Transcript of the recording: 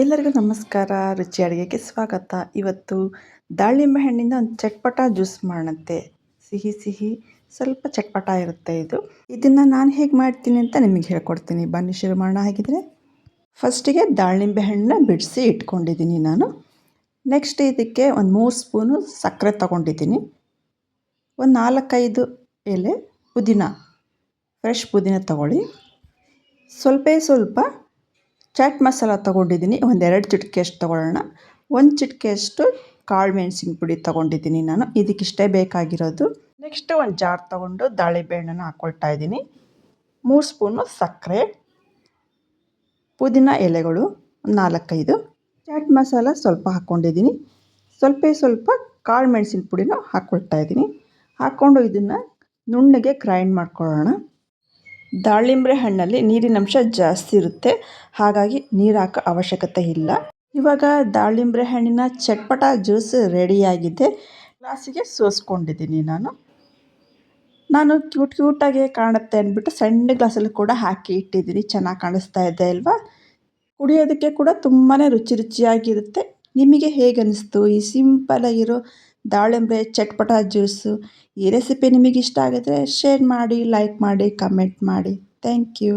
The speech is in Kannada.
ಎಲ್ಲರಿಗೂ ನಮಸ್ಕಾರ. ರುಚಿ ಅಡುಗೆಗೆ ಸ್ವಾಗತ. ಇವತ್ತು ದಾಳಿಂಬೆ ಹಣ್ಣಿಂದ ಒಂದು ಚಟ್ಪಟ ಜ್ಯೂಸ್ ಮಾಡೋಣಂತೆ. ಸಿಹಿ ಸಿಹಿ ಸ್ವಲ್ಪ ಚಟ್ಪಟ ಇರುತ್ತೆ ಇದು. ಇದನ್ನು ನಾನು ಹೇಗೆ ಮಾಡ್ತೀನಿ ಅಂತ ನಿಮಗೆ ಹೇಳ್ಕೊಡ್ತೀನಿ. ಬನ್ನಿ ಶುರು ಮಾಡೋಣ. ಹಾಗಿದ್ರೆ ಫಸ್ಟಿಗೆ ದಾಳಿಂಬೆ ಹಣ್ಣನ್ನ ಬಿಡಿಸಿ ಇಟ್ಕೊಂಡಿದ್ದೀನಿ ನಾನು. ನೆಕ್ಸ್ಟ್ ಇದಕ್ಕೆ ಒಂದು 3 ಸ್ಪೂನು ಸಕ್ಕರೆ ತೊಗೊಂಡಿದ್ದೀನಿ. ಒಂದು 4-5 ಎಲೆ ಪುದೀನ, ಫ್ರೆಶ್ ಪುದೀನ ತೊಗೊಳ್ಳಿ. ಸ್ವಲ್ಪ ಚಾಟ್ ಮಸಾಲ ತೊಗೊಂಡಿದ್ದೀನಿ. ಒಂದು 2 ಚಿಟಿಕೆಯಷ್ಟು ತೊಗೊಳ್ಳೋಣ. 1 ಚಿಟಿಕೆಯಷ್ಟು ಕಾಳು ಮೆಣಸಿನ ಪುಡಿ ತೊಗೊಂಡಿದ್ದೀನಿ ನಾನು. ಇದಕ್ಕಿಷ್ಟೇ ಬೇಕಾಗಿರೋದು. ನೆಕ್ಸ್ಟ್ ಒಂದು ಜಾರ್ ತೊಗೊಂಡು ದಾಳಿಂಬೆ ಹಣ್ಣನ್ನು ಹಾಕ್ಕೊಳ್ತಾ ಇದ್ದೀನಿ. 3 ಸ್ಪೂನು ಸಕ್ಕರೆ, ಪುದೀನ ಎಲೆಗಳು 4-5, ಚಾಟ್ ಮಸಾಲ ಸ್ವಲ್ಪ ಹಾಕ್ಕೊಂಡಿದ್ದೀನಿ. ಸ್ವಲ್ಪ ಕಾಳು ಮೆಣಸಿನ ಪುಡಿನೂ ಹಾಕ್ಕೊಳ್ತಾ ಇದ್ದೀನಿ. ಹಾಕ್ಕೊಂಡು ಇದನ್ನು ನುಣ್ಣಗೆ ಗ್ರೈಂಡ್ ಮಾಡ್ಕೊಳ್ಳೋಣ. ದಾಳಿಂಬೆ ಹಣ್ಣಲ್ಲಿ ನೀರಿನಂಶ ಜಾಸ್ತಿ ಇರುತ್ತೆ, ಹಾಗಾಗಿ ನೀರು ಹಾಕೋ ಅವಶ್ಯಕತೆ ಇಲ್ಲ. ಇವಾಗ ದಾಳಿಂಬೆ ಹಣ್ಣಿನ ಚಟ್ಪಟ ಜ್ಯೂಸ್ ರೆಡಿಯಾಗಿದೆ. ಗ್ಲಾಸಿಗೆ ಸೋಸ್ಕೊಂಡಿದ್ದೀನಿ ನಾನು ಕ್ಯೂಟಾಗಿ ಕಾಣುತ್ತೆ ಅಂದ್ಬಿಟ್ಟು ಸಣ್ಣ ಗ್ಲಾಸಲ್ಲಿ ಕೂಡ ಹಾಕಿ ಇಟ್ಟಿದ್ದೀನಿ. ಚೆನ್ನಾಗಿ ಕಾಣಿಸ್ತಾ ಇದೆ ಅಲ್ವಾ? ಕುಡಿಯೋದಕ್ಕೆ ಕೂಡ ತುಂಬಾ ರುಚಿಯಾಗಿರುತ್ತೆ. ನಿಮಗೆ ಹೇಗೆ ಅನ್ನಿಸ್ತು ಈ ಸಿಂಪಲಾಗಿರೋ ದಾಳಿಂಬೆ ಚಟ್ಪಟ ಜ್ಯೂಸು? ಈ ರೆಸಿಪಿ ನಿಮಗೆ ಇಷ್ಟ ಆಗಿದ್ರೆ ಶೇರ್ ಮಾಡಿ, ಲೈಕ್ ಮಾಡಿ, ಕಮೆಂಟ್ ಮಾಡಿ. Thank you.